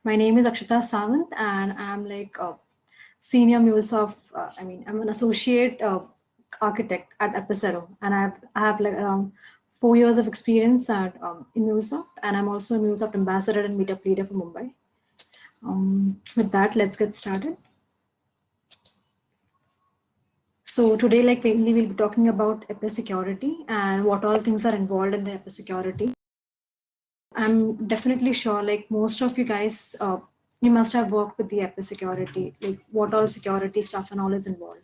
My name is Akshita Sawant, and I'm like a senior MuleSoft. I'm an associate architect at Epicero, and I have like around 4 years of experience in MuleSoft, and I'm also a MuleSoft ambassador and meetup leader for Mumbai. With that, let's get started. So today, like mainly, we'll be talking about EP security and what all things are involved in the EP security. I'm definitely sure, like most of you guys, you must have worked with the API security, like what all security stuff and all is involved.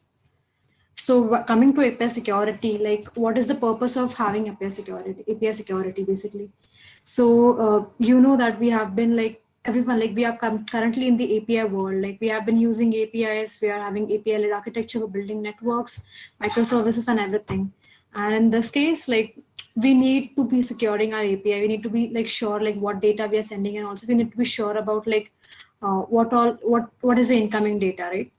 So coming to API security, like what is the purpose of having API security? API security basically. So you know that we have been like everyone, like we are currently in the API world. Like we have been using APIs. We are having API-led architecture for building networks, microservices, and everything. And in this case, like we need to be securing our API. We need to be like sure like what data we are sending, and also we need to be sure about like what is the incoming data, right?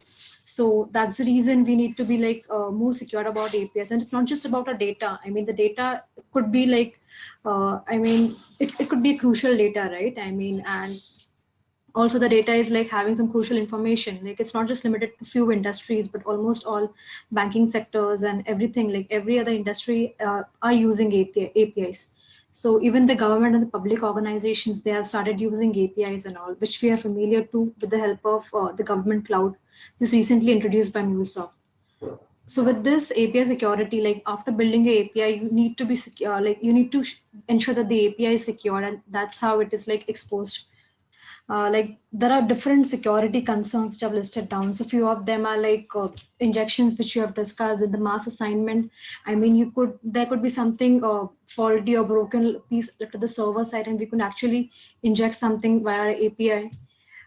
So that's the reason we need to be like more secure about APIs. And it's not just about our data. I mean, the data could be like, it could be crucial data, right? I mean, and also the data is like having some crucial information. Like it's not just limited to few industries, but almost all banking sectors and everything, like every other industry are using APIs. So even the government and the public organizations, they have started using APIs and all, which we are familiar to with the help of the government cloud, just recently introduced by MuleSoft. So with this API security, like after building a API, you need to be secure. Like you need to ensure that the API is secure, and that's how it is like exposed. Like there are different security concerns which I've listed down. So few of them are like injections, which you have discussed in the mass assignment. I mean, there could be something faulty or broken piece left at the server side, and we could actually inject something via API.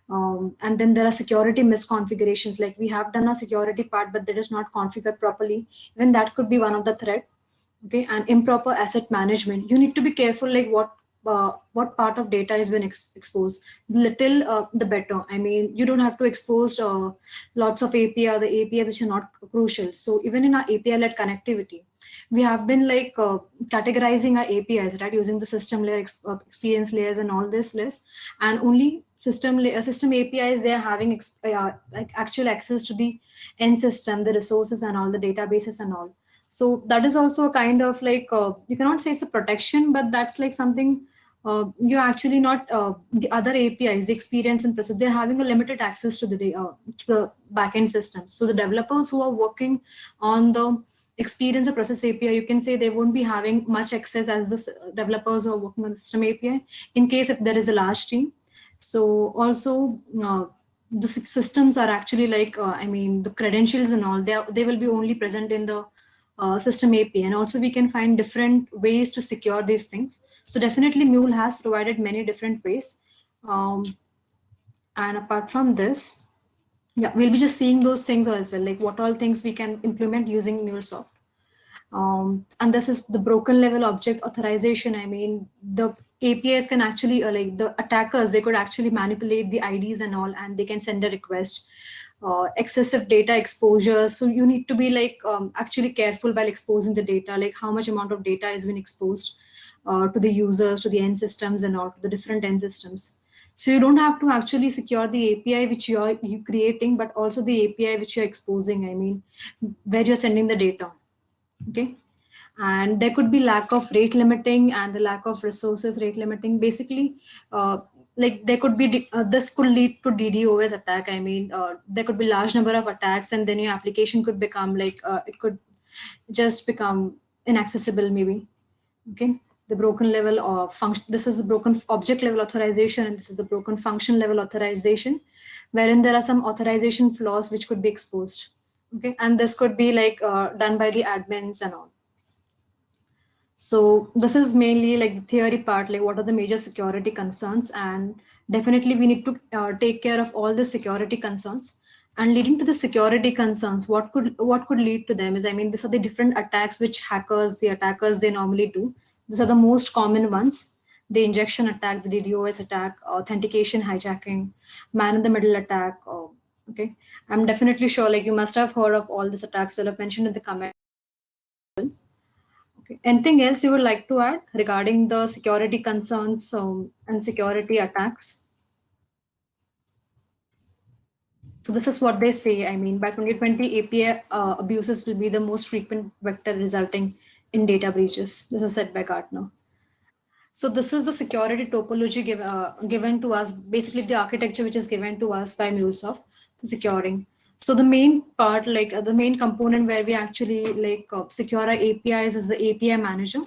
And then there are security misconfigurations. Like we have done a security part, but that is not configured properly. Even that could be one of the threat. Okay, and improper asset management. You need to be careful, like what part of data has been exposed. Little the better. I mean, you don't have to expose lots of API or the API which are not crucial. So even in our API-led connectivity, we have been like categorizing our APIs, right, using the system layer, experience layers, and all this list, and only system APIs, they are having like actual access to the end system, the resources, and all the databases and all. So that is also a kind of like you cannot say it's a protection, but that's like something you're actually not the other APIs, the experience and process, they're having a limited access to to the backend system. So the developers who are working on the experience or process API, you can say they won't be having much access as the developers who are working on the system API in case if there is a large team. So also the systems are actually like I mean the credentials and all, they will be only present in the system API, and also we can find different ways to secure these things. So definitely Mule has provided many different ways. Um, and apart from this, yeah, we'll be just seeing those things as well, like what all things we can implement using MuleSoft. And this is the broken level object authorization. I mean, the APIs can actually, like the attackers, they could actually manipulate the IDs and all, and they can send a request. Excessive data exposure. So you need to be like actually careful while exposing the data, like how much amount of data has been exposed to the users, to the end systems, and all to the different end systems. So you don't have to actually secure the API which you creating, but also the API which you're exposing. I mean, where you're sending the data. Okay, and there could be lack of rate limiting and the lack of resources rate limiting. Basically, like there could be this could lead to DDoS attack. I mean, there could be large number of attacks, and then your application could become like it could just become inaccessible maybe. Okay, the broken level of function, this is the broken object level authorization, and this is the broken function level authorization, wherein there are some authorization flaws which could be exposed. Okay, and this could be like done by the admins and all. So this is mainly like the theory part, like what are the major security concerns, and definitely we need to take care of all the security concerns. And leading to the security concerns, what could lead to them is, I mean, these are the different attacks which the attackers, they normally do. These are the most common ones: the injection attack, the DDoS attack, authentication hijacking, man in the middle attack. Okay, I'm definitely sure like you must have heard of all these attacks that I've mentioned in the comment. Okay. Anything else you would like to add regarding the security concerns and security attacks? So this is what they say. I mean, by 2020, API abuses will be the most frequent vector resulting in data breaches. This is said by Gartner. So this is the security topology given to us, basically the architecture which is given to us by MuleSoft for securing. So the main part, like the main component where we actually secure our APIs is the API manager.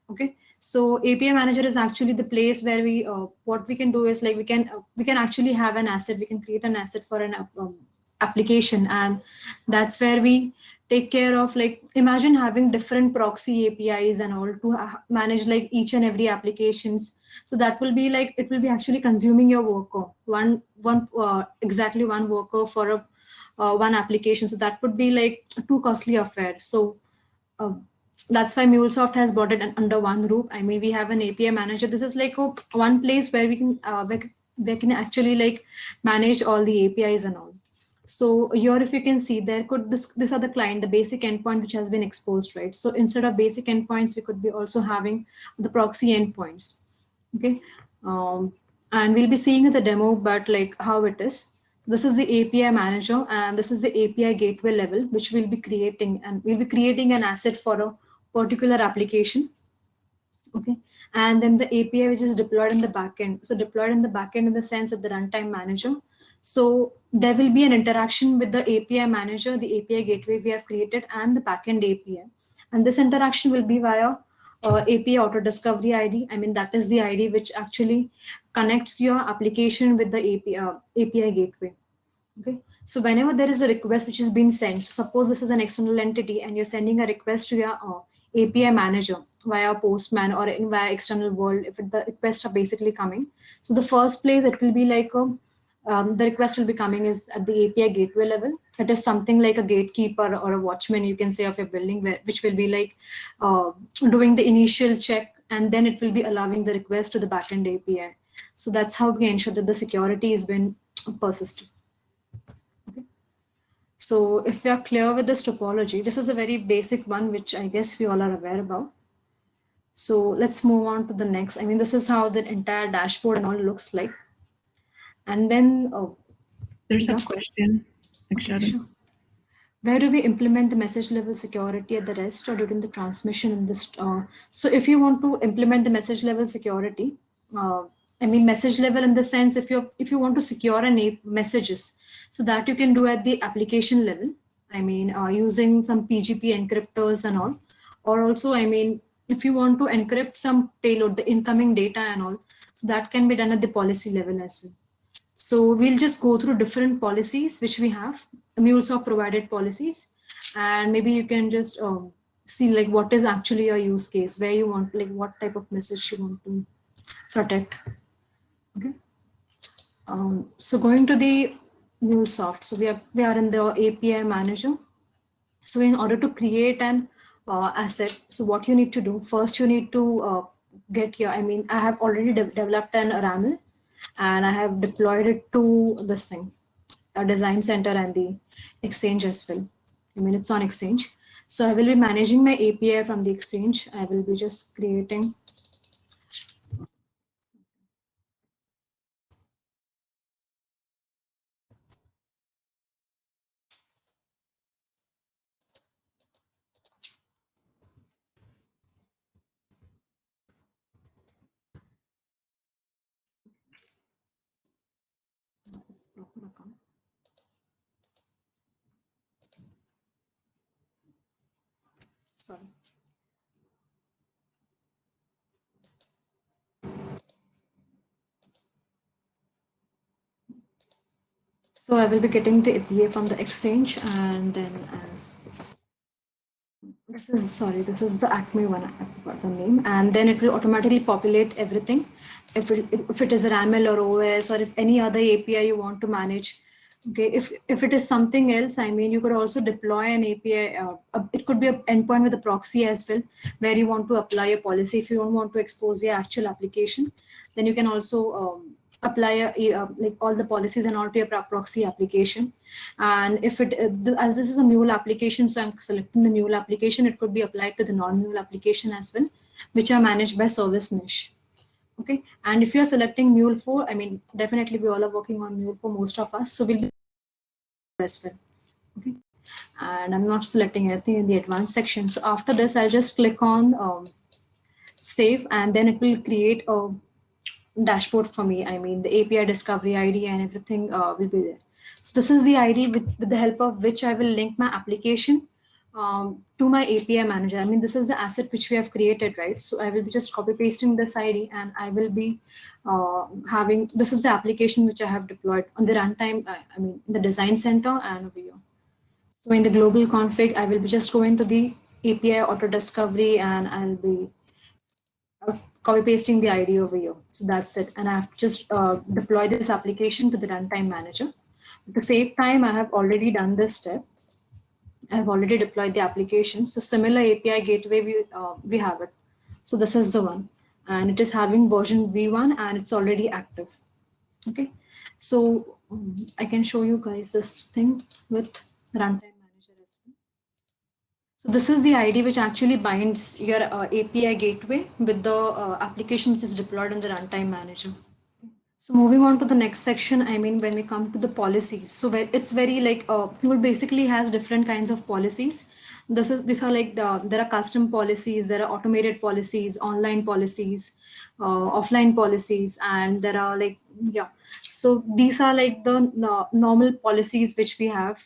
Okay. So API manager is actually the place where we, what we can do is like we can actually have an asset. We can create an asset for an application, and that's where we take care of, like, imagine having different proxy APIs and all to manage like each and every applications. So that will be like, it will be actually consuming your worker, exactly one worker for a one application. So that would be like a too costly affair. So uh, that's why MuleSoft has brought it under one roof. I mean, we have an API manager. This is like one place where we can actually like manage all the APIs and all. So here, if you can see, there could this are the client, the basic endpoint which has been exposed, right? So instead of basic endpoints, we could be also having the proxy endpoints. Okay, and we'll be seeing the demo, but like how it is. This is the API manager, and this is the API gateway level, which we'll be creating, and we'll be creating an asset for a particular application. Okay, and then the API which is deployed in the backend. So deployed in the backend in the sense that the runtime manager. So there will be an interaction with the API manager, the API gateway we have created, and the backend API. And this interaction will be via API auto discovery ID. I mean, that is the ID which actually connects your application with the API gateway. Okay. So whenever there is a request which is being sent, so suppose this is an external entity and you're sending a request to your API manager via Postman or via external world, if the requests are basically coming. So the first place it will be like the request will be coming is at the API gateway level. It is something like a gatekeeper or a watchman, you can say, of your building, which will be like doing the initial check, and then it will be allowing the request to the backend API. So that's how we ensure that the security has been persistent. So if we are clear with this topology, this is a very basic one, which I guess we all are aware about. So let's move on to the next. I mean, this is how the entire dashboard and all looks like. And then, oh, There's yeah. a question, Okay, sure. Where do we implement the message level security at the rest or during the transmission in this? So if you want to implement the message level security, I mean message level in the sense, if you want to secure messages, so that you can do at the application level. I mean using some PGP encryptors and all, or also I mean if you want to encrypt some payload, the incoming data and all, so that can be done at the policy level as well. So we'll just go through different policies which we have, MuleSoft provided policies, and maybe you can just see like what is actually your use case, where you want, like what type of message you want to protect. Okay. So going to the MuleSoft, so we are in the API manager. So in order to create an asset, so what you need to do first, you need to get your, I mean, I have already developed an RAML, and I have deployed it to this thing, a design center and the exchange as well. I mean, it's on exchange. So I will be managing my API from the exchange. I will be just creating. It's proper account. Sorry. So I will be getting the API from the exchange, and then this is, sorry, this is the Acme one. I forgot the name, and then it will automatically populate everything. If it is RAML or OS, or if any other API you want to manage. Okay, if it is something else, I mean, you could also deploy an API. It could be an endpoint with a proxy as well, where you want to apply a policy. If you don't want to expose your actual application, then you can also apply like all the policies and all to your proxy application. And if as this is a mule application, so I'm selecting the mule application, it could be applied to the non-mule application as well, which are managed by service mesh. Okay, and if you're selecting mule 4, I mean, definitely we all are working on mule 4, most of us, so we'll be as well. Okay, and I'm not selecting anything in the advanced section. So after this, I'll just click on save, and then it will create a dashboard for me. I mean, the API discovery ID and everything will be there. So this is the ID with the help of which I will link my application to my API manager. I mean, this is the asset which we have created, right? So I will be just copy pasting this ID, and I will be having, this is the application which I have deployed on the runtime, I mean, the design center and over here. So in the global config, I will be just going to the API auto discovery, and I'll be copy pasting the ID over here. So that's it. And I've just deployed this application to the runtime manager. To save time, I have already done this step. I've already deployed the application. So similar API gateway, we have it. So this is the one, and it is having version V1, and it's already active. Okay. So I can show you guys this thing with runtime manager as well. So this is the ID which actually binds your API gateway with the application which is deployed in the runtime manager. So moving on to the next section, I mean, when we come to the policies, so it's very like Tool basically has different kinds of policies. These are like there are custom policies, there are automated policies, online policies, offline policies, and there are like, yeah. So these are like the normal policies which we have,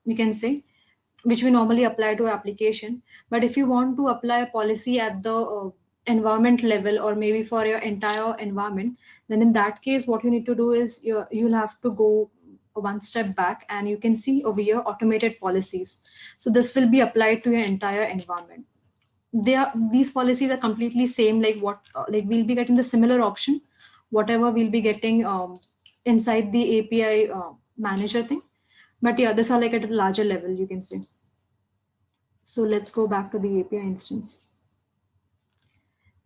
we can say, which we normally apply to application. But if you want to apply a policy at the environment level, or maybe for your entire environment, then in that case, what you need to do is you'll have to go one step back, and you can see over here automated policies. So this will be applied to your entire environment. These policies are completely same, like what like we'll be getting the similar option, whatever we'll be getting inside the API manager thing. But yeah, these are like at a larger level, you can say. So let's go back to the API instance.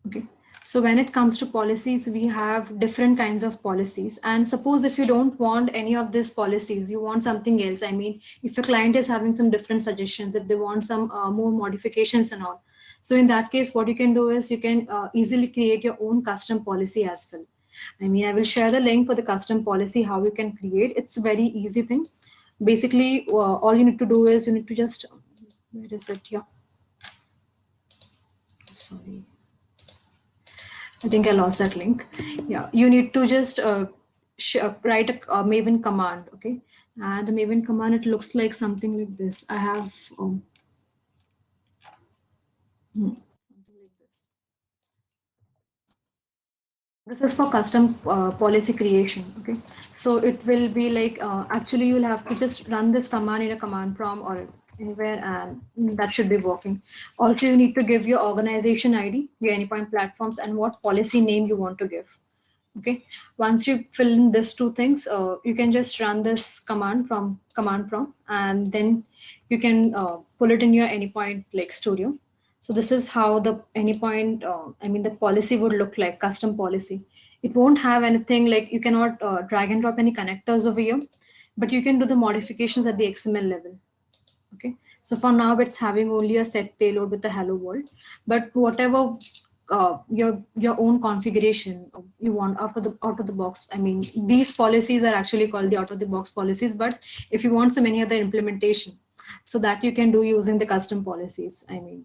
Okay. So when it comes to policies, we have different kinds of policies. And suppose if you don't want any of these policies, you want something else. I mean, if your client is having some different suggestions, if they want some more modifications and all. So in that case, what you can do is you can easily create your own custom policy as well. I mean, I will share the link for the custom policy, how you can create. It's a very easy thing. Basically, all you need to do is you need to just, where is it? Yeah. Sorry. I think I lost that link. Yeah, you need to just write a Maven command, okay? And the Maven command, it looks like something like this. I have something like this. This is for custom policy creation, okay? So it will be like, actually you'll have to just run this command in a command prompt or anywhere, and that should be working. Also, you need to give your organization ID, your Anypoint platforms, and what policy name you want to give. Okay, once you fill in these two things, you can just run this command from command prompt, and then you can pull it in your Anypoint like studio. So this is how the Anypoint, I mean, the policy would look like, custom policy. It won't have anything like, you cannot drag and drop any connectors over here, but you can do the modifications at the XML level. Okay, so for now it's having only a set payload with the hello world, but whatever your own configuration you want out of the box. I mean, these policies are actually called the out of the box policies, but if you want some any other implementation, so that you can do using the custom policies. I mean,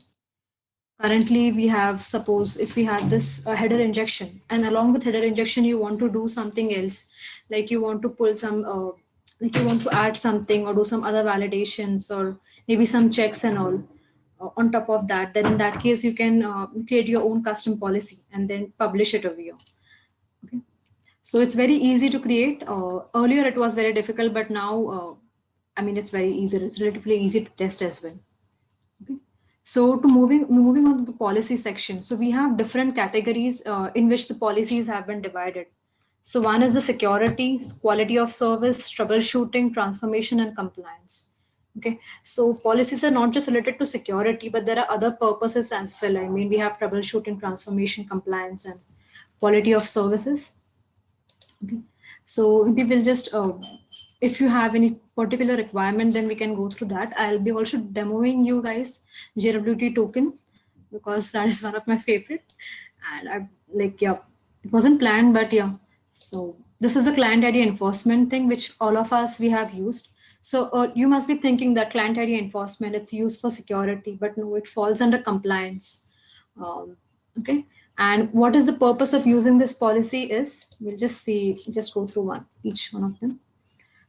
currently we have, suppose if we have this header injection, and along with header injection you want to do something else, like you want to pull some like you want to add something or do some other validations or maybe some checks and all on top of that, then in that case you can create your own custom policy and then publish it over here. Okay, so it's very easy to create. Earlier it was very difficult, but now I mean, it's very easy, it's relatively easy to test as well. Okay. So to moving on to the policy section. So we have different categories in which the policies have been divided. So one is the security, quality of service, troubleshooting, transformation, and compliance. Okay. So policies are not just related to security, but there are other purposes as well. I mean, we have troubleshooting, transformation, compliance, and quality of services. Okay. So we will just, if you have any particular requirement, then we can go through that. I'll be also demoing you guys JWT token, because that is one of my favorite. And I like, yeah, it wasn't planned, but yeah. So this is the client ID enforcement thing, which all of us we have used. So you must be thinking that client ID enforcement, it's used for security, but no, it falls under compliance. Um, okay. And what is the purpose of using this policy is, we'll just see, just go through each one of them.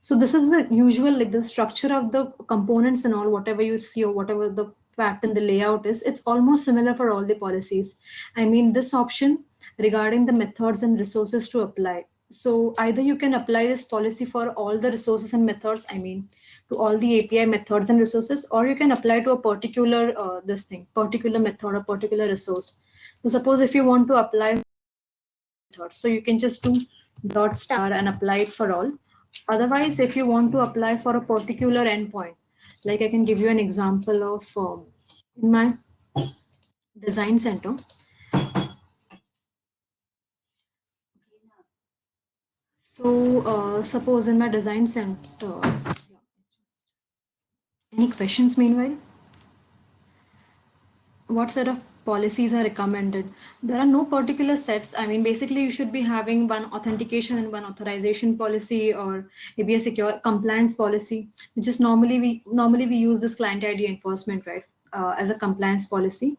So this is the usual, like the structure of the components and all, whatever you see or whatever the pattern, the layout is, it's almost similar for all the policies. I mean, this option regarding the methods and resources to apply. So either you can apply this policy for all the resources and methods, I mean, to all the API methods and resources, or you can apply to a particular, particular method or particular resource. So suppose if you want to apply methods, so you can just do dot star and apply it for all. Otherwise, if you want to apply for a particular endpoint, like I can give you an example of in my design center. So suppose in my design center, any questions meanwhile? What set of policies are recommended? There are no particular sets. I mean, basically, you should be having one authentication and one authorization policy, or maybe a secure compliance policy, which is normally we use this client ID enforcement, right, as a compliance policy.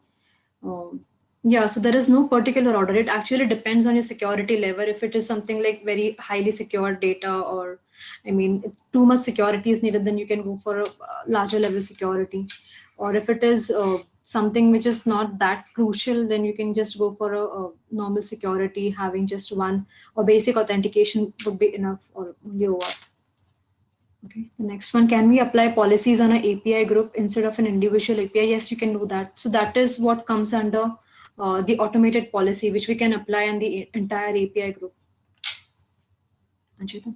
Yeah, so there is no particular order. It actually depends on your security level. If it is something like very highly secure data, or I mean, if too much security is needed, then you can go for a larger level security. Or if it is something which is not that crucial, then you can just go for a normal security, having just one or basic authentication would be enough, or only OAuth. Okay, the next one, can we apply policies on an API group instead of an individual API? Yes, you can do that. So that is what comes under the automated policy, which we can apply on the entire API group. Anshita?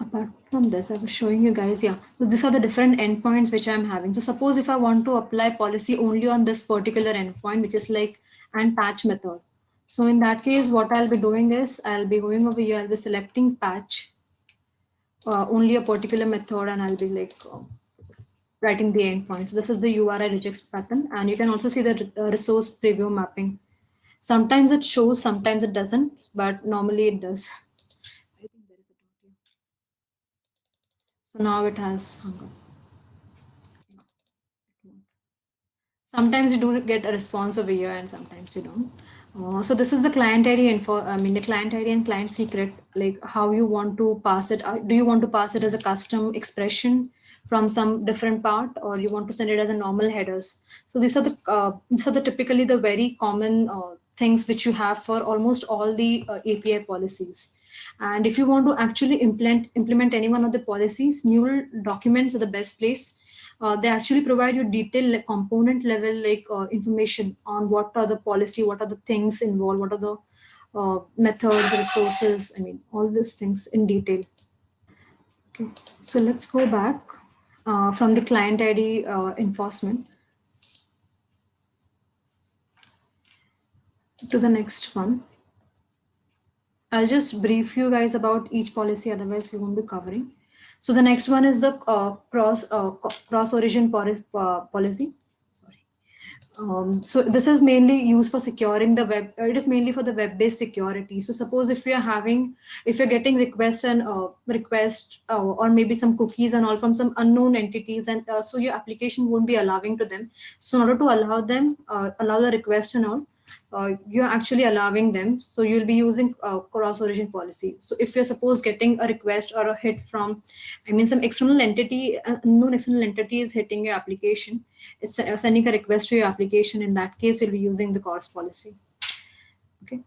Apart from this, I was showing you guys, yeah, so these are the different endpoints which I'm having. So suppose if I want to apply policy only on this particular endpoint, which is like and patch method. So in that case, what I'll be doing is I'll be going over here, I'll be selecting patch only a particular method, and I'll be like writing the endpoint. So this is the URI regex pattern, and you can also see the resource preview mapping. Sometimes it shows, sometimes it doesn't, but normally it does. I think there is a dot here. So now it has hung up. Sometimes you do get a response over here, and sometimes you don't. So this is the client ID info. I mean, the client ID and client secret, like how you want to pass it. Do you want to pass it as a custom expression from some different part, or you want to send it as a normal headers? So these are the typically the very common things which you have for almost all the API policies. And if you want to actually implement any one of the policies, Mule documents are the best place. They actually provide you detailed like, component level like information on what are the policy, what are the things involved, what are the methods, resources. I mean, all these things in detail. Okay, so let's go back from the client ID enforcement to the next one. I'll just brief you guys about each policy, otherwise we won't be covering. So the next one is the cross origin policy. Sorry. So this is mainly used for securing the web. It is mainly for the web-based security. So suppose if you're getting request or maybe some cookies and all from some unknown entities, and so your application won't be allowing to them. So in order to allow them, allow the request and all, you're actually allowing them. So you'll be using cross-origin policy. So if you're suppose getting a request or a hit from, I mean, some external entity, unknown external entity is hitting your application, it's sending a request to your application. In that case, you'll be using the CORS policy. Okay.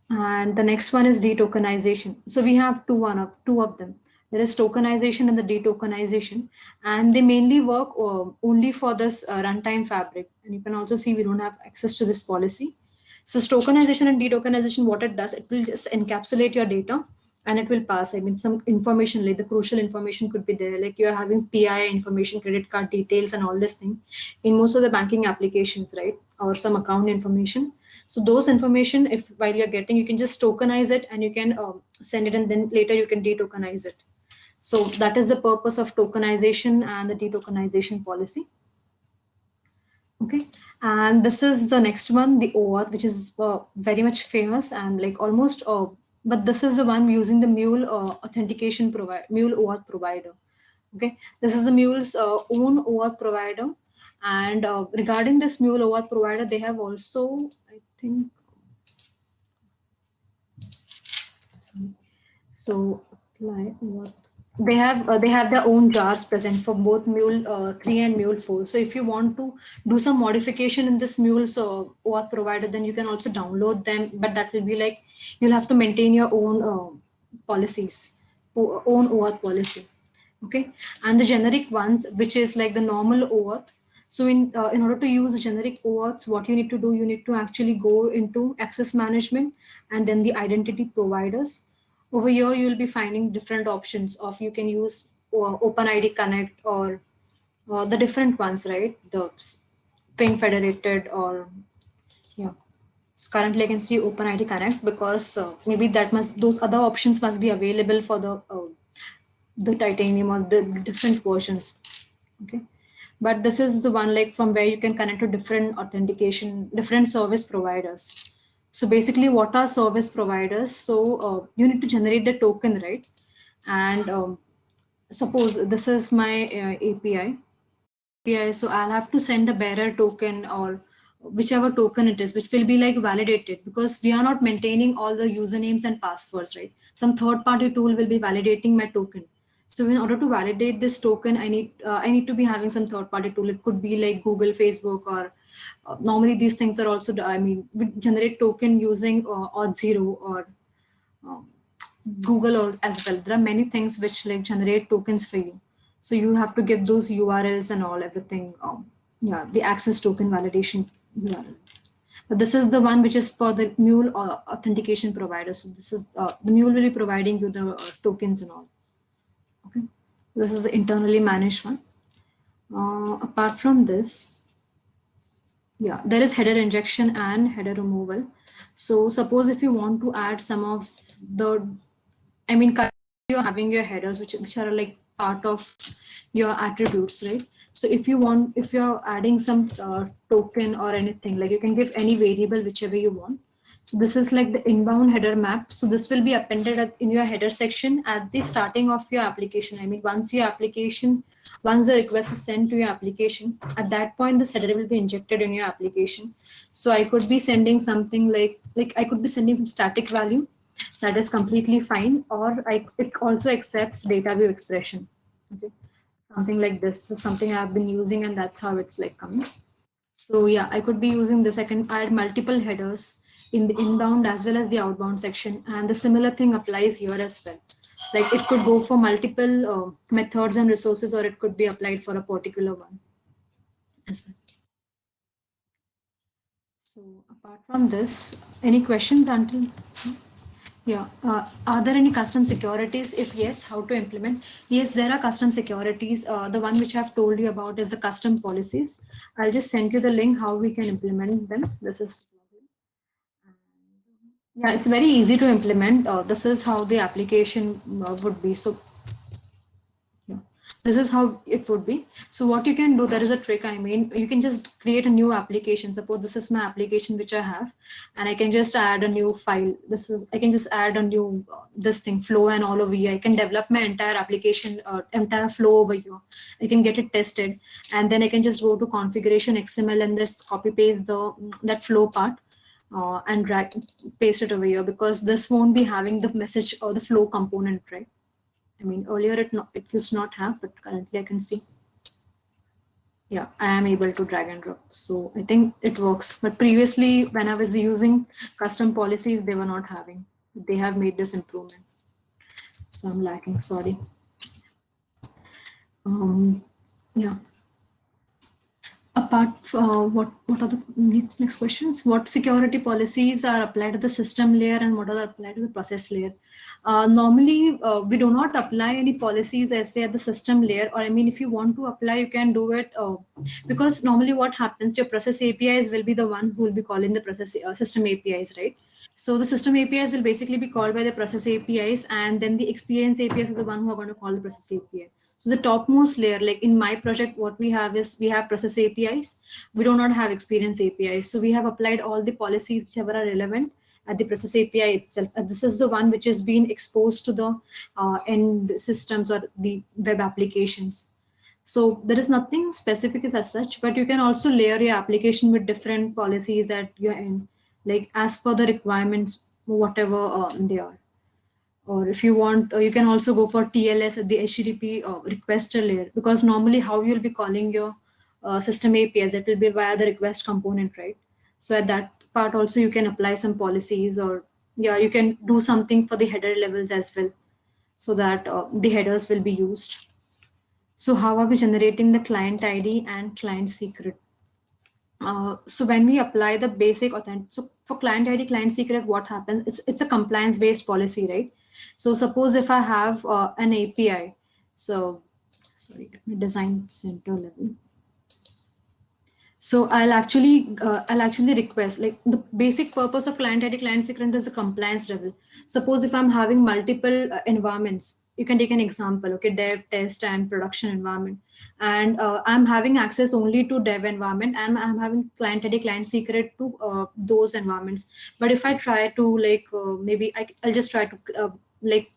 And the next one is detokenization. So we have two of them. There is tokenization and the detokenization, and they mainly work only for this runtime fabric. And you can also see we don't have access to this policy. So tokenization and detokenization, what it does, it will just encapsulate your data and it will pass. I mean, some information like the crucial information could be there, like you're having PI information, credit card details, and all this thing in most of the banking applications, right? Or some account information. So those information, if while you're getting, you can just tokenize it and you can send it, and then later you can detokenize it. So that is the purpose of tokenization and the detokenization policy. Okay, and this is the next one, the OAuth, which is very much famous and like almost but this is the one using the Mule authentication provider, Mule OAuth provider. Okay, this is the Mule's own OAuth provider. And regarding this Mule OAuth provider, they have also, I think, sorry. So apply what they have their own jars present for both Mule 3 and Mule 4. So if you want to do some modification in this Mule's OAuth provider, then you can also download them. But that will be like you'll have to maintain your own policies, own OAuth policy. Okay, and the generic ones, which is like the normal OAuth. So in order to use generic OAuths, what you need to do, you need to actually go into access management and then the identity providers. Over here, you will be finding different options of you can use OpenID Connect or the different ones, right? The Ping Federated or yeah. So currently, I can see OpenID Connect because maybe that must those other options must be available for the titanium or the different versions. Okay, but this is the one like from where you can connect to different authentication, different service providers. So basically, what are service providers? So you need to generate the token, right? And suppose this is my API, so I'll have to send a bearer token or whichever token it is, which will be like validated because we are not maintaining all the usernames and passwords, right? Some third party tool will be validating my token. So in order to validate this token, I need to be having some third party tool. It could be like Google, Facebook, or normally these things are also, I mean, we generate token using Auth0 or um, Google or as well. There are many things which like generate tokens for you. So you have to give those URLs and all everything. Yeah, the access token validation URL. But this is the one which is for the Mule authentication provider. So this is the Mule will be providing you the tokens and all. Okay, this is the internally managed one. Apart from this, yeah, there is header injection and header removal. So suppose if you want to add some of the, I mean, currently you're having your headers, which are like part of your attributes, right? So if you want, if you're adding some token or anything, like you can give any variable, whichever you want. So this is like the inbound header map. So this will be appended in your header section at the starting of your application. I mean, once the request is sent to your application, at that point, this header will be injected in your application. So I could be sending something like I could be sending some static value that is completely fine, or it also accepts data view expression. Okay, something like this is something I've been using, and that's how it's like coming. So yeah, I could be using this. I can add multiple headers in the inbound as well as the outbound section, and the similar thing applies here as well. Like it could go for multiple methods and resources, or it could be applied for a particular one as well. So apart from this, any questions until? Yeah. Are there any custom securities? If yes, how to implement? Yes, there are custom securities. The one which I've told you about is the custom policies. I'll just send you the link how we can implement them. This is, yeah, it's very easy to implement. This is how the application would be. So yeah, this is how it would be. So what you can do, there is a trick. I mean, you can just create a new application. Suppose this is my application which I have, and I can just add a new file. I can just add a new this thing flow and all over here. I can develop my entire application, entire flow over here. I can get it tested, and then I can just go to configuration XML and just copy paste that flow part. And drag paste it over here because this won't be having the message or the flow component, right? I mean, earlier it used not have, but currently I can see. Yeah, I am able to drag and drop. So I think it works. But previously, when I was using custom policies, they were not having. They have made this improvement. So I'm lacking, sorry. Yeah. Apart what are the next questions? What security policies are applied to the system layer and what are applied to the process layer? Normally, we do not apply any policies as say at the system layer, or I mean, if you want to apply, you can do it because normally what happens, your process APIs will be the one who will be calling the process system APIs, right? So the system APIs will basically be called by the process APIs, and then the experience APIs is the one who are going to call the process API. So the topmost layer, like in my project, what we have is we have process APIs. We do not have experience APIs. So we have applied all the policies whichever are relevant, at the process API itself. This is the one which is being exposed to the end systems or the web applications. So there is nothing specific as such, but you can also layer your application with different policies at your end, like as per the requirements, whatever they are. Or if you want, you can also go for TLS at the HTTP requester layer, because normally how you'll be calling your system APIs, it will be via the request component, right? So at that part also you can apply some policies, or yeah, you can do something for the header levels as well, so that the headers will be used. So how are we generating the client ID and client secret? So when we apply the basic authentic, so for client ID, client secret, what happens? It's a compliance based policy, right? So suppose if I have an API, so sorry, let me design center level. So I'll actually request, like, the basic purpose of client ID client secret is a compliance level. Suppose if I'm having multiple environments, you can take an example, okay, dev, test, and production environment, and I'm having access only to dev environment, and I'm having client ID client secret to those environments. But if I try to, like, I'll just try to like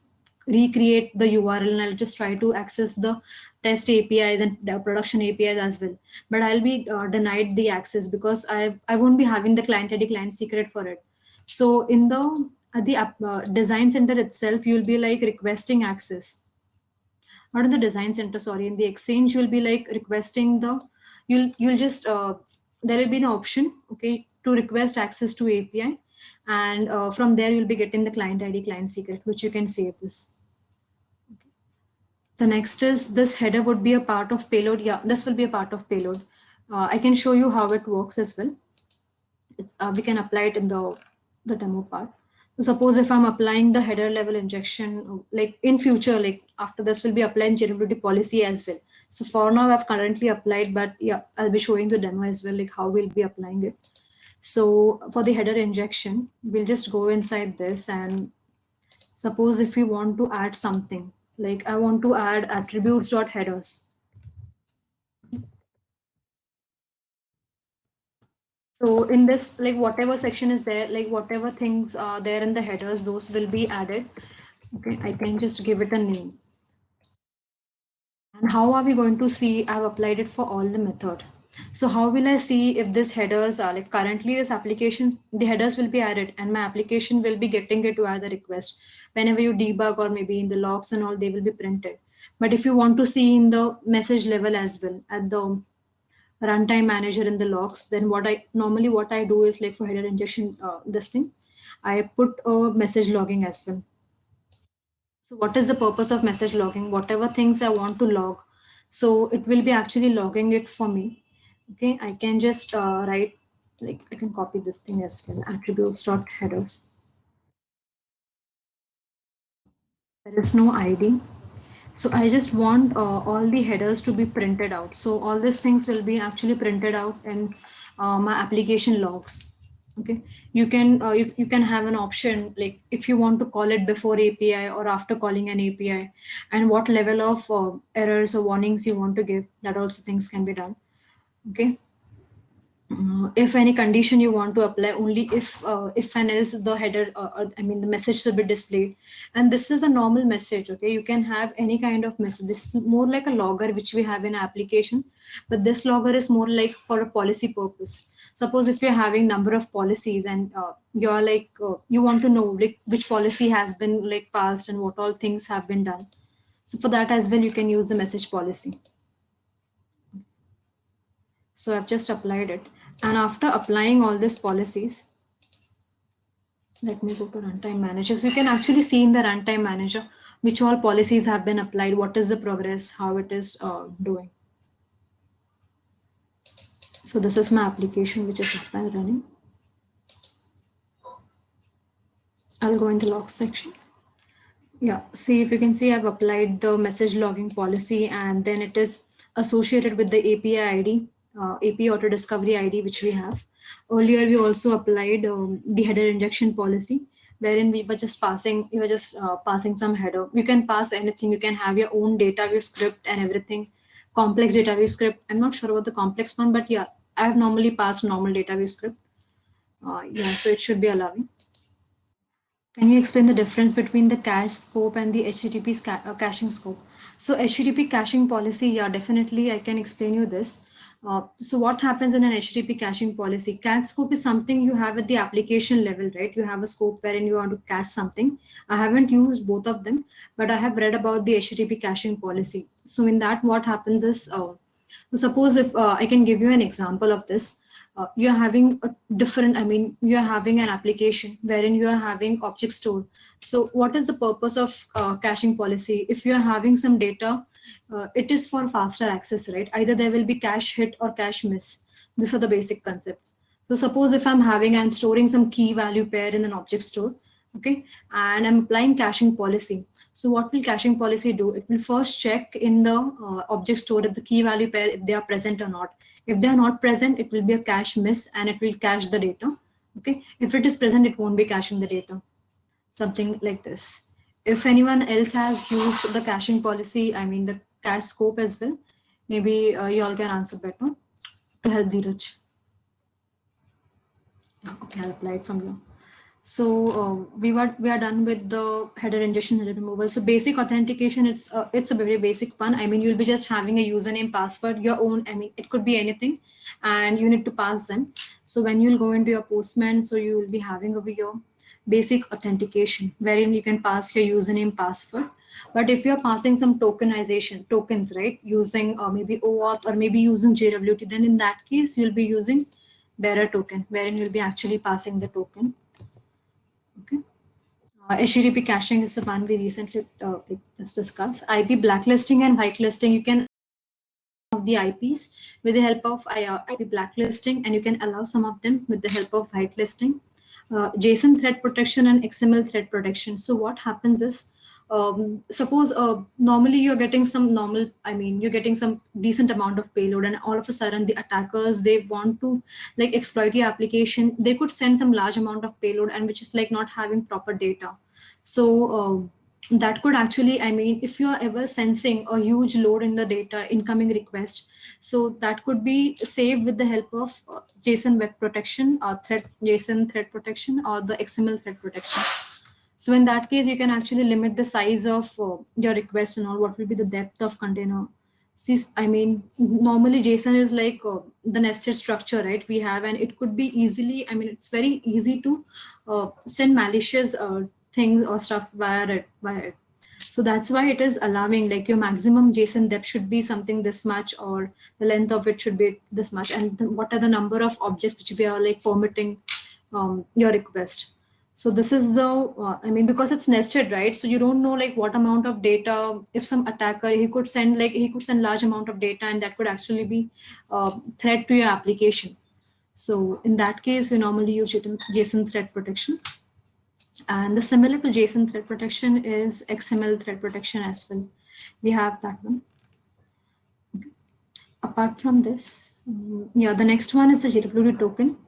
recreate the URL, and I'll just try to access the test APIs and the production APIs as well. But I'll be denied the access because I won't be having the client ID client secret for it. So in the at the design center itself, you'll be like requesting access. Not in the design center, sorry, in the exchange, you'll be like requesting the, you'll just there will be an option, okay, to request access to API, and from there you'll be getting the client ID client secret, which you can save this. The next is this header would be a part of payload. Yeah, this will be a part of payload. I can show you how it works as well. We can apply it in the demo part. So suppose if I'm applying the header level injection, like in future, like after this, will be applying generality policy as well. So for now, I've currently applied, but yeah, I'll be showing the demo as well, like how we'll be applying it. So for the header injection, we'll just go inside this, and suppose if we want to add something, like I want to add attributes.headers. So in this, like whatever section is there, like whatever things are there in the headers, those will be added. Okay, I can just give it a name. And how are we going to see I've applied it for all the methods? So how will I see if this headers are, like, currently this application, the headers will be added and my application will be getting it via the request. Whenever you debug or maybe in the logs and all, they will be printed. But if you want to see in the message level as well at the runtime manager in the logs, then what I do is, like, for header injection, this thing, I put a message logging as well. So what is the purpose of message logging? Whatever things I want to log, so it will be actually logging it for me. Okay, I can just write, like, I can copy this thing as well, attributes.headers. There is no ID. So I just want all the headers to be printed out. So all these things will be actually printed out in my application logs. Okay, you can have an option, like if you want to call it before API or after calling an API, and what level of errors or warnings you want to give. That also things can be done. Okay. If any condition you want to apply, only if and else the header, or I mean the message should be displayed. And this is a normal message. Okay, you can have any kind of message. This is more like a logger which we have in application, but this logger is more like for a policy purpose. Suppose if you're having number of policies, and you're like you want to know, like, which policy has been, like, passed and what all things have been done. So for that as well, you can use the message policy. So I've just applied it. And after applying all these policies, let me go to runtime manager. So you can actually see in the runtime manager which all policies have been applied, what is the progress, how it is doing. So this is my application which is up and running. I'll go in the log section. Yeah, see, if you can see, I've applied the message logging policy, and then it is associated with the API ID, API auto discovery ID, which we have. Earlier, we also applied the header injection policy, wherein we were just passing some header. You can pass anything. You can have your own data view script and everything, complex data view script. I'm not sure about the complex one, but yeah, I've normally passed normal data view script. Yeah, so it should be allowing. Can you explain the difference between the cache scope and the HTTP caching scope? So HTTP caching policy, yeah, definitely I can explain you this. So what happens in an HTTP caching policy? Cache scope is something you have at the application level, right? You have a scope wherein you want to cache something. I haven't used both of them, but I have read about the HTTP caching policy. So in that, what happens is, suppose if I can give you an example of this. You're having a different, I mean, you're having an application wherein you're having object store. So what is the purpose of caching policy? If you're having some data, it is for faster access, right? Either there will be cache hit or cache miss. These are the basic concepts. So suppose if I'm storing some key value pair in an object store, okay, and I'm applying caching policy. So what will caching policy do? It will first check in the object store at the key value pair if they are present or not. If they are not present, it will be a cache miss and it will cache the data. Okay. If it is present, it won't be caching the data. Something like this. If anyone else has used the caching policy, I mean the cache scope as well, maybe you all can answer better to help Dheeraj. Yeah, okay, I'll apply it from here. So we are done with the header ingestion, header removal. So basic authentication is it's a very basic one. I mean, you'll be just having a username, password, your own. I mean, it could be anything, and you need to pass them. So when you'll go into your Postman, so you will be having over your basic authentication, wherein you can pass your username, password. But if you're passing some tokenization tokens, right, using maybe OAuth or maybe using JWT, then in that case you'll be using bearer token, wherein you'll be actually passing the token. Okay. HTTP caching is the one we recently just discussed. IP blacklisting and whitelisting. You can of the IPs with the help of IP blacklisting, and you can allow some of them with the help of whitelisting. JSON thread protection and XML thread protection. So what happens is, suppose normally you're getting some normal, I mean, you're getting some decent amount of payload, and all of a sudden the attackers, they want to like exploit your application. They could send some large amount of payload, and which is like not having proper data. So that could actually, I mean, if you are ever sensing a huge load in the data incoming request, so that could be saved with the help of JSON web protection or JSON thread protection or the XML thread protection. So in that case, you can actually limit the size of your request and all. What will be the depth of container? See, I mean, normally JSON is like the nested structure, right? We have, and it could be easily, I mean, it's very easy to send malicious things or stuff via it. So that's why it is allowing like your maximum JSON depth should be something this much, or the length of it should be this much. And what are the number of objects which we are like permitting your request. So this is the, I mean, because it's nested, right? So you don't know like what amount of data, if some attacker, he could send large amount of data, and that could actually be threat to your application. So in that case, we normally use JSON thread protection. And the similar to JSON thread protection is XML thread protection as well. We have that one. Okay. Apart from this, yeah, the next one is the JWT token.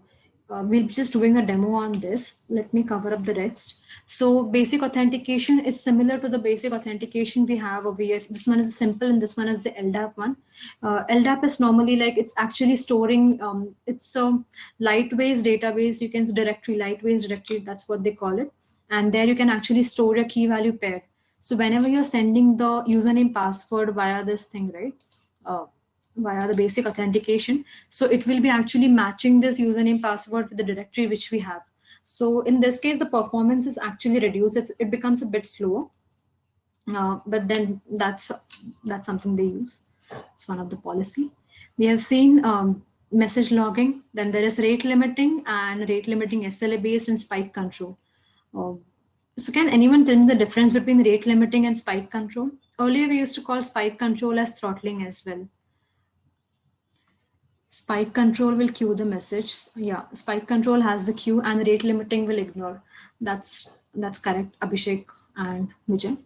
We'll be just doing a demo on this. Let me cover up the rest. So basic authentication is similar to the basic authentication we have over here. This one is simple and this one is the LDAP one. LDAP is normally like it's actually storing, it's a lightweight database. You can lightweight directory, that's what they call it. And there you can actually store your key value pair. So whenever you're sending the username password via this thing, right? Via the basic authentication. So it will be actually matching this username password with the directory which we have. So in this case, the performance is actually reduced. It becomes a bit slower, but then that's something they use. It's one of the policy. We have seen message logging. Then there is rate limiting and rate limiting SLA based and spike control. So can anyone tell me the difference between rate limiting and spike control? Earlier, we used to call spike control as throttling as well. Spike control will queue the message. Yeah, spike control has the queue and rate limiting will ignore. That's correct, Abhishek and Vijay.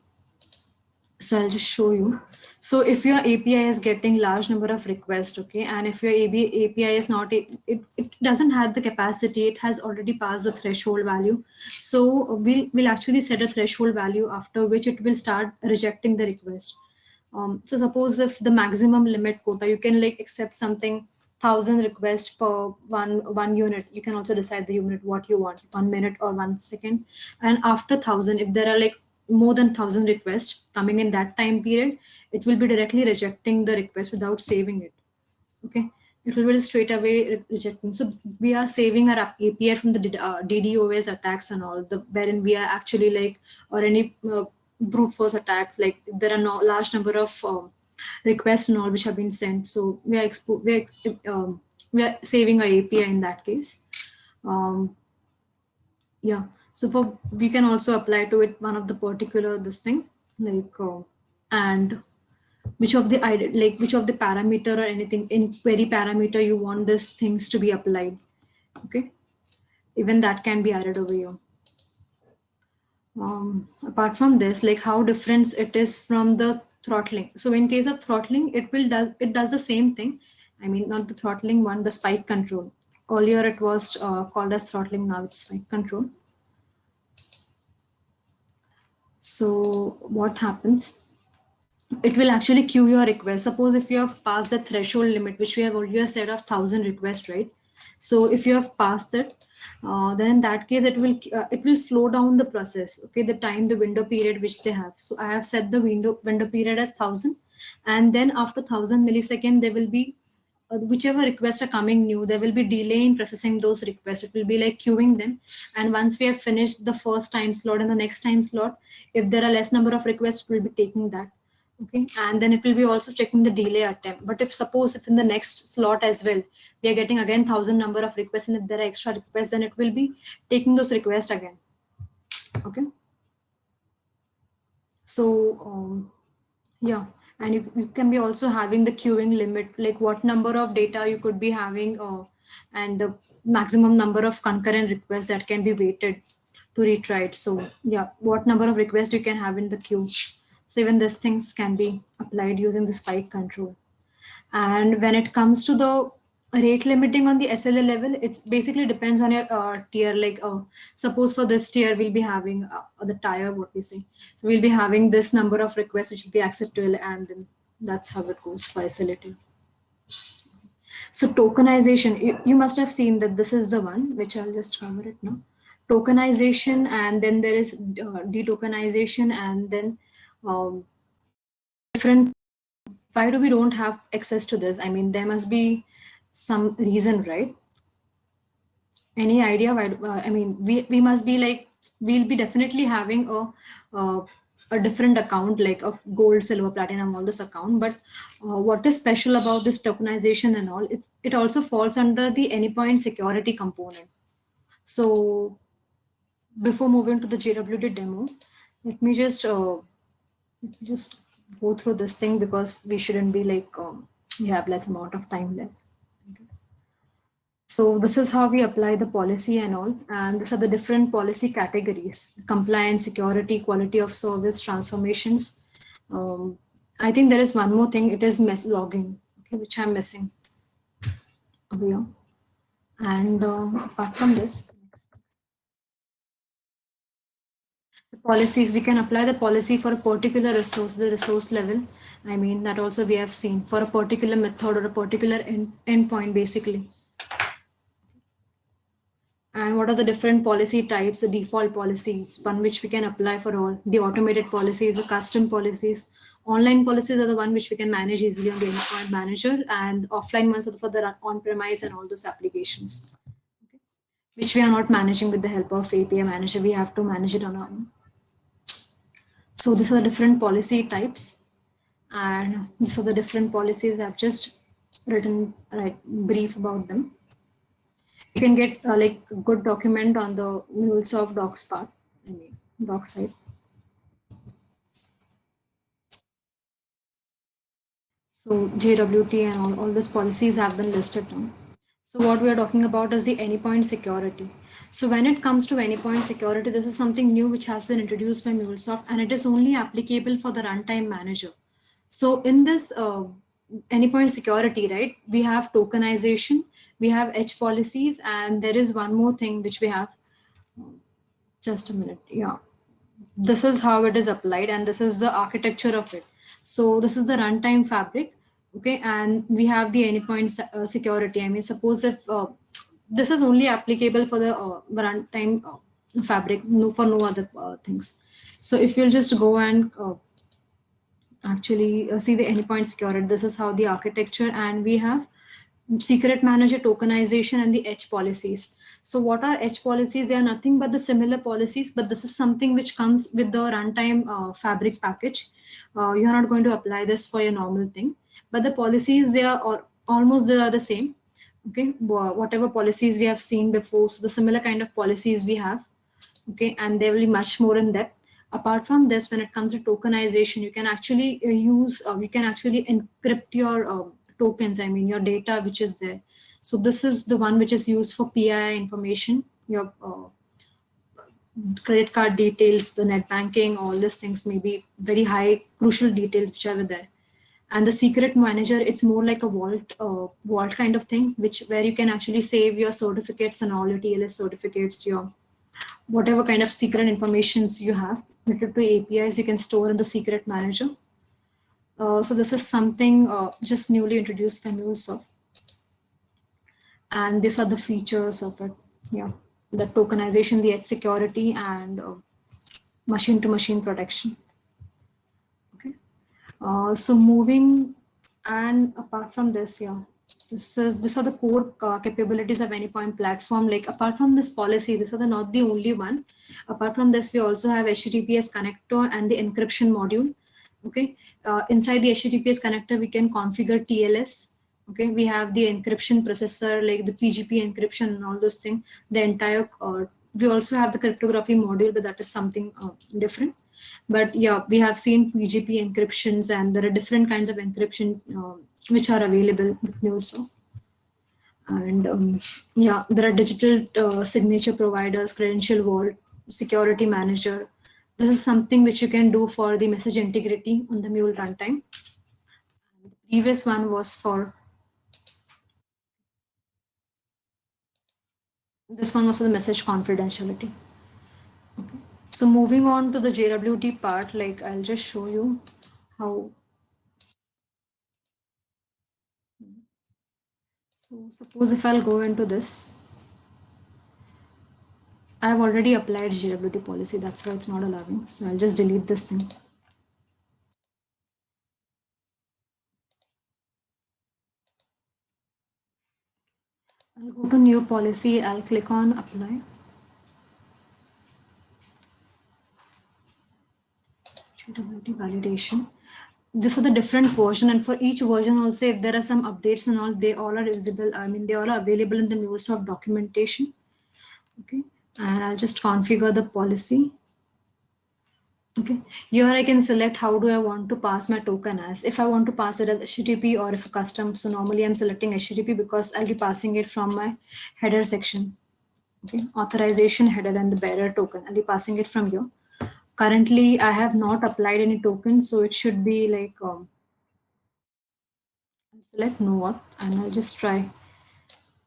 So I'll just show you. So if your API is getting large number of requests, okay, and if your API is not, it doesn't have the capacity, it has already passed the threshold value. So we'll actually set a threshold value after which it will start rejecting the request. So suppose if the maximum limit quota, you can like accept something 1,000 requests per one unit. You can also decide the unit what you want, 1 minute or 1 second. And after 1,000, if there are like more than 1,000 requests coming in that time period, it will be directly rejecting the request without saving it. Okay, it will be straight away rejecting. So we are saving our API from the DDoS attacks and all, the wherein we are actually like, or any brute force attacks, like there are no large number of requests and all which have been sent. So we are saving our API in that case. Yeah, so for we can also apply to it one of the particular this thing, like and which of the like which of the parameter or anything in query parameter you want these things to be applied. Okay, even that can be added over here. Apart from this, like how different it is from the throttling. So in case of throttling, it does the same thing. I mean, not the throttling one, the spike control. Earlier it was called as throttling, now it's spike control. So what happens? It will actually queue your request. Suppose if you have passed the threshold limit, which we have earlier said of 1,000 requests, right? So if you have passed it, then in that case it will slow down the process. Okay, the time, the window period which they have. So I have set the window period as 1,000, and then after 1,000 millisecond there will be whichever requests are coming new, there will be delay in processing those requests. It will be like queuing them, and once we have finished the first time slot and the next time slot, if there are less number of requests, we'll be taking that. Okay, and then it will be also checking the delay attempt. But if suppose if in the next slot as well we are getting again 1,000 number of requests, and if there are extra requests, then it will be taking those requests again. Okay, so yeah, and you can be also having the queuing limit, like what number of data you could be having, and the maximum number of concurrent requests that can be waited to retry it. So yeah, what number of requests you can have in the queue. So even these things can be applied using the spike control. And when it comes to the rate limiting on the SLA level, it's basically depends on your tier. Like suppose for this tier, we'll be having the tier, what we say. So we'll be having this number of requests which will be acceptable, and then that's how it goes for SLA tier. So tokenization, you must have seen that this is the one which I'll just cover it now. Tokenization, and then there is detokenization, and then different. Why do we don't have access to this? I mean, there must be some reason, right? Any idea why? I mean, we must be like, we'll be definitely having a different account, like a gold, silver, platinum, all this account. But what is special about this tokenization and all? It also falls under the Anypoint security component. So before moving to the JWT demo, let me just go through this thing, because we shouldn't be like we have less amount of time less. So this is how we apply the policy and all, and these are the different policy categories: compliance, security, quality of service, transformations. I think there is one more thing, it is logging, okay, which I'm missing over here. And apart from this, the policies, we can apply the policy for a particular resource, the resource level. I mean, that also we have seen for a particular method or a particular endpoint, basically. And what are the different policy types? The default policies, one which we can apply for all. The automated policies, the custom policies. Online policies are the one which we can manage easily on the endpoint manager, and offline ones are for the on-premise and all those applications, okay, which we are not managing with the help of API manager. We have to manage it on our own. So these are the different policy types, and these are the different policies. I've just written brief about them. You can get like a good document on the MuleSoft docs part, I mean doc side. So JWT and all these policies have been listed down. So what we are talking about is the Anypoint security. So when it comes to Anypoint security, this is something new which has been introduced by MuleSoft, and it is only applicable for the runtime manager. So in this Anypoint security, right, we have tokenization, we have edge policies, and there is one more thing which we have. Just a minute. Yeah, this is how it is applied, and this is the architecture of it. So this is the runtime fabric, Okay, and we have the endpoint security. I mean, suppose if this is only applicable for the runtime fabric, no, for no other things. So if you'll just go and actually see the endpoint security, this is how the architecture, and we have secret manager tokenization and the edge policies. So what are edge policies? They are nothing but the similar policies, but this is something which comes with the runtime fabric package. You're not going to apply this for your normal thing, but the policies, they are almost they are the same. Okay, whatever policies we have seen before, so the similar kind of policies we have. Okay, and they will be much more in depth. Apart from this, when it comes to tokenization, you can actually you can actually encrypt your tokens, I mean your data which is there. So this is the one which is used for PII information, your credit card details, the net banking, all these things may be very high crucial details which are there. And the secret manager, it's more like a vault kind of thing, which where you can actually save your certificates and all your TLS certificates, your whatever kind of secret informations you have related to APIs, you can store in the secret manager. So this is something just newly introduced by MuleSoft. And these are the features of it. Yeah, the tokenization, the edge security, and machine to machine protection. Okay. So moving, and apart from this, yeah, these are the core capabilities of Anypoint platform. Like apart from this policy, these are not the only one. Apart from this, we also have HTTPS connector and the encryption module. Okay, inside the HTTPS connector, we can configure TLS. Okay, we have the encryption processor, like the PGP encryption and all those things. The entire we also have the cryptography module, but that is something different. But yeah, we have seen PGP encryptions, and there are different kinds of encryption which are available with MuleSoft. And yeah, there are digital signature providers, credential vault, security manager. This is something which you can do for the message integrity on the Mule runtime. The previous one was for, this one was for the message confidentiality. Okay. So moving on to the JWT part, like I'll just show you how. So suppose if I'll go into this, I've already applied JWT policy. That's why it's not allowing. So I'll just delete this thing. I'll go to new policy. I'll click on apply. JWT validation. These are the different version, and for each version also, if there are some updates and all, they all are visible. I mean, they all are available in the MuleSoft documentation. Okay, and I'll just configure the policy. Okay, here I can select how do I want to pass my token as. If I want to pass it as HTTP or if custom, so normally I'm selecting HTTP because I'll be passing it from my header section. Okay, authorization header and the bearer token. I'll be passing it from here. Currently, I have not applied any token, so it should be like I'll select no auth, and I'll just try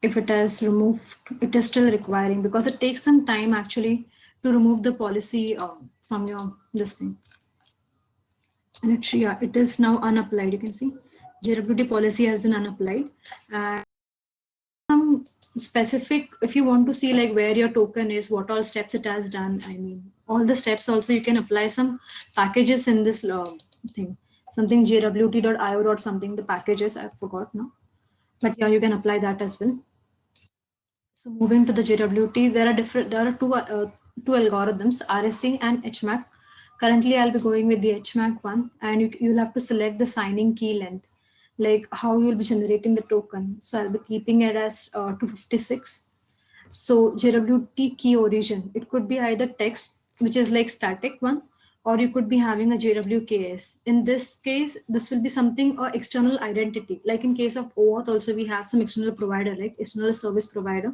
if it has removed. It is still requiring because it takes some time actually to remove the policy from your this thing. And it, yeah, it is now unapplied. You can see JWT policy has been unapplied. And some specific, if you want to see like where your token is, what all steps it has done, I mean all the steps, also you can apply some packages in this thing, something jwt.io something, the packages I forgot now, but yeah, you can apply that as well. So moving to the JWT, there are two algorithms, RSA and HMAC. Currently, I'll be going with the HMAC one, and you'll have to select the signing key length, like how you'll be generating the token. So I'll be keeping it as 256. So JWT key origin, it could be either text, which is like static one, or you could be having a JWKS. In this case, this will be something or external identity. Like in case of OAuth, also we have some external provider, like external service provider.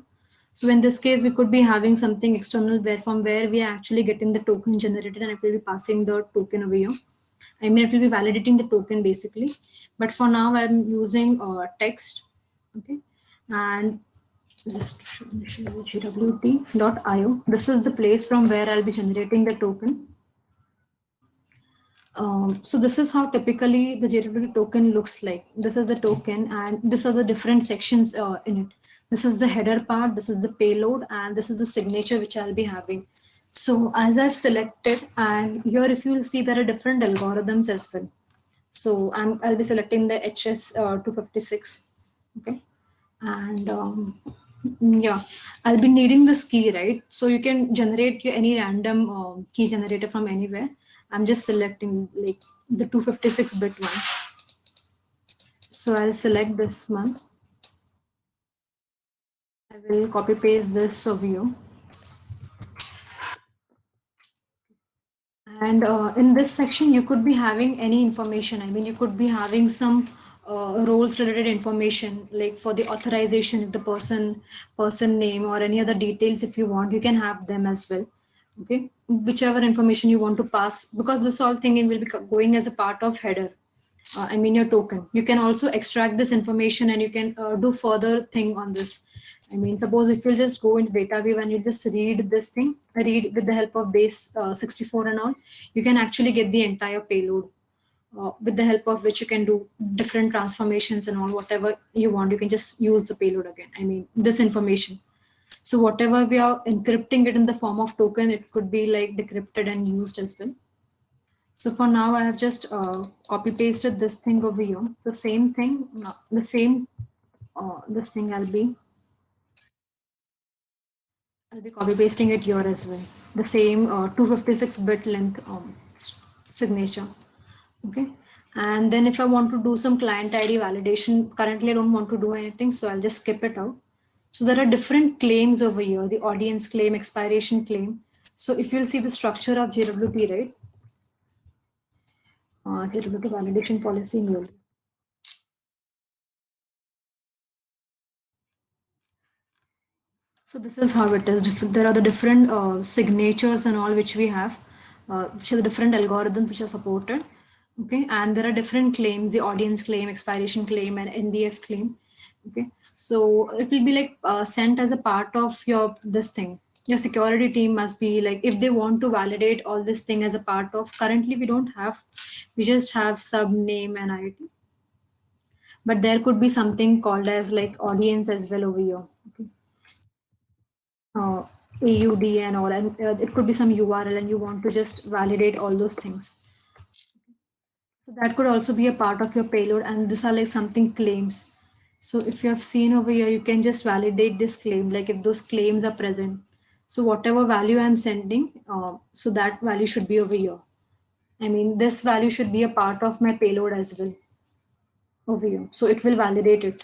So in this case, we could be having something external where from where we are actually getting the token generated, and it will be passing the token away here. I mean, it will be validating the token basically. But for now, I'm using text. Okay. And just show you jwt.io. This is the place from where I'll be generating the token. So this is how typically the JWT token looks like. This is the token, and these are the different sections in it. This is the header part, this is the payload, and this is the signature which I'll be having. So as I've selected, and here if you'll see there are different algorithms as well. So I'll be selecting the HS 256. Okay, and yeah, I'll be needing this key, right? So you can generate any random key generator from anywhere. I'm just selecting like the 256-bit one. So I'll select this one. I will copy paste this over here. And in this section, you could be having any information. I mean, you could be having some roles related information, like for the authorization, if the person name or any other details, if you want, you can have them as well. Okay, whichever information you want to pass, because this whole thing will be going as a part of header. I mean your token. You can also extract this information and you can do further thing on this. I mean, suppose if you just go into data view and you just read this thing, read with the help of base 64 and all, you can actually get the entire payload with the help of which you can do different transformations and all, whatever you want. You can just use the payload again. I mean, this information. So whatever we are encrypting it in the form of token, it could be like decrypted and used as well. So for now, I have just copy pasted this thing over here. So same thing, the same this thing I'll be copy pasting it here as well. The same 256-bit length signature. Okay. And then if I want to do some client ID validation, currently I don't want to do anything, so I'll just skip it out. So there are different claims over here, the audience claim, expiration claim. So if you'll see the structure of JWT, right? JWT validation policy manual. So this is how it is. There are the different signatures and all which we have, which are the different algorithms which are supported. Okay, and there are different claims: the audience claim, expiration claim, and NDF claim. Okay, so it will be like sent as a part of your this thing. Your security team must be like, if they want to validate all this thing as a part of. Currently, we don't have. We just have sub name and ID, but there could be something called as like audience as well over here. Okay, uh, AUD and all, and it could be some URL, and you want to just validate all those things. So that could also be a part of your payload, and these are like something claims. So if you have seen over here, you can just validate this claim, like if those claims are present. So whatever value I'm sending, so that value should be over here. I mean, this value should be a part of my payload as well over here. So it will validate it.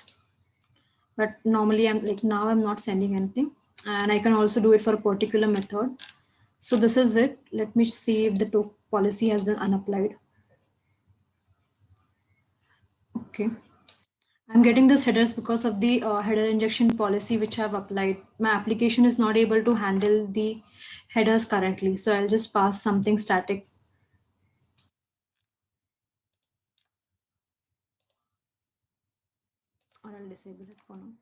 But normally I'm like, now I'm not sending anything, and I can also do it for a particular method. So this is it. Let me see if the policy has been unapplied. Okay. I'm getting this headers because of the header injection policy which I've applied. My application is not able to handle the headers currently. So I'll just pass something static, or I'll disable it for now.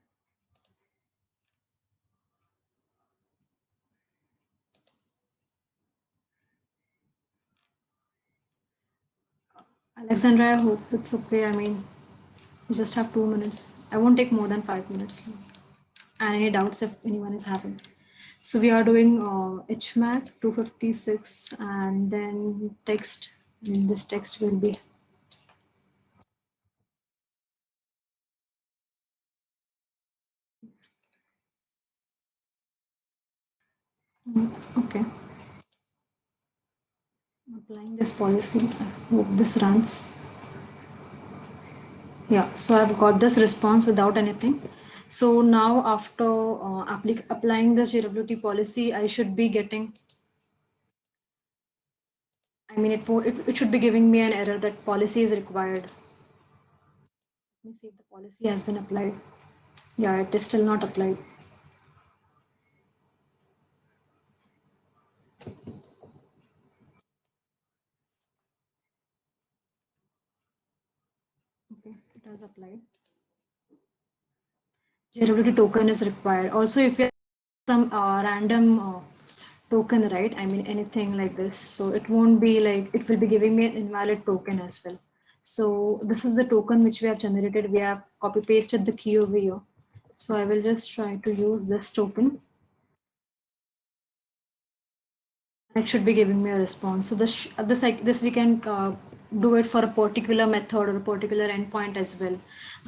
Alexandra, I hope it's okay. I mean, you just have 2 minutes. I won't take more than 5 minutes. And any doubts if anyone is having. So we are doing HMAC 256, and then text. And this text will be okay. Applying this policy. I hope this runs. Yeah, so I've got this response without anything. So now after applying this JWT policy, I should be getting, I mean, it should be giving me an error that policy is required. Let me see if the policy has been applied. Yeah, it is still not applied. Okay, it has applied. JWT token is required. Also, if you have some random token, right? I mean, anything like this. So it won't be like, it will be giving me an invalid token as well. So this is the token which we have generated. We have copy pasted the key over here. So I will just try to use this token. It should be giving me a response. So this we can do it for a particular method or a particular endpoint as well.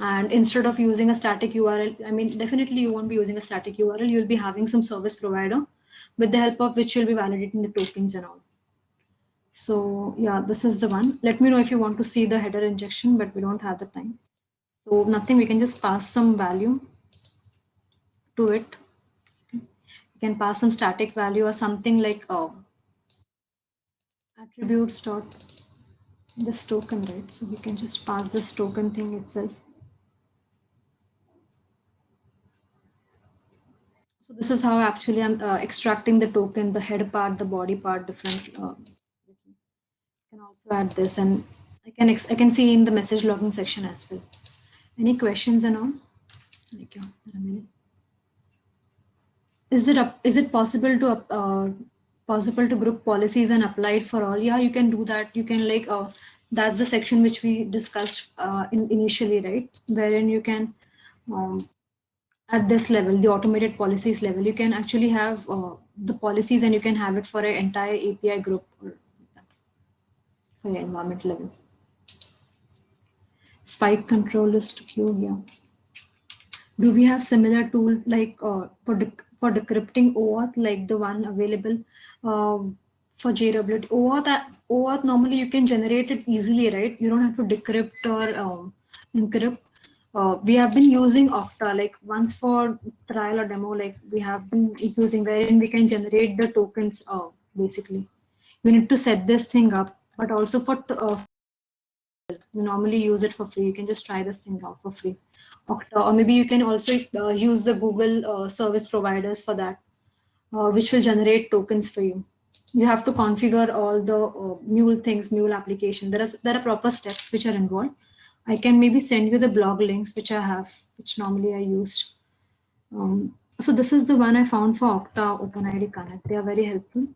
And instead of using a static URL, I mean, definitely you won't be using a static URL. You'll be having some service provider with the help of which you'll be validating the tokens and all. So yeah, this is the one. Let me know if you want to see the header injection, but we don't have the time. So nothing, we can just pass some value to it. You can pass some static value or something like attributes dot this token, right? So we can just pass this token thing itself. So this is how actually I'm extracting the token, the head part, the body part, different. You can also add this, and I can see in the message logging section as well. Any questions and all? Like, yeah, there are many. Is it possible to group policies and apply it for all? Yeah, you can do that. You can like that's the section which we discussed initially, right? Wherein you can at this level, the automated policies level, you can actually have the policies and you can have it for an entire API group or for your environment level. Spike control is to queue here. Do we have similar tool like for decrypting OAuth like the one available for JWT? OAuth normally you can generate it easily, right? You don't have to decrypt or encrypt. We have been using Okta like once for trial or demo, like we have been using wherein we can generate the tokens basically. You need to set this thing up, but also for you normally use it for free. You can just try this thing out for free. Okta, or maybe you can also use the Google service providers for that, which will generate tokens for you. You have to configure all the Mule things, Mule application. There are proper steps which are involved. I can maybe send you the blog links which I have, which normally I used. So this is the one I found for Okta OpenID Connect. They are very helpful.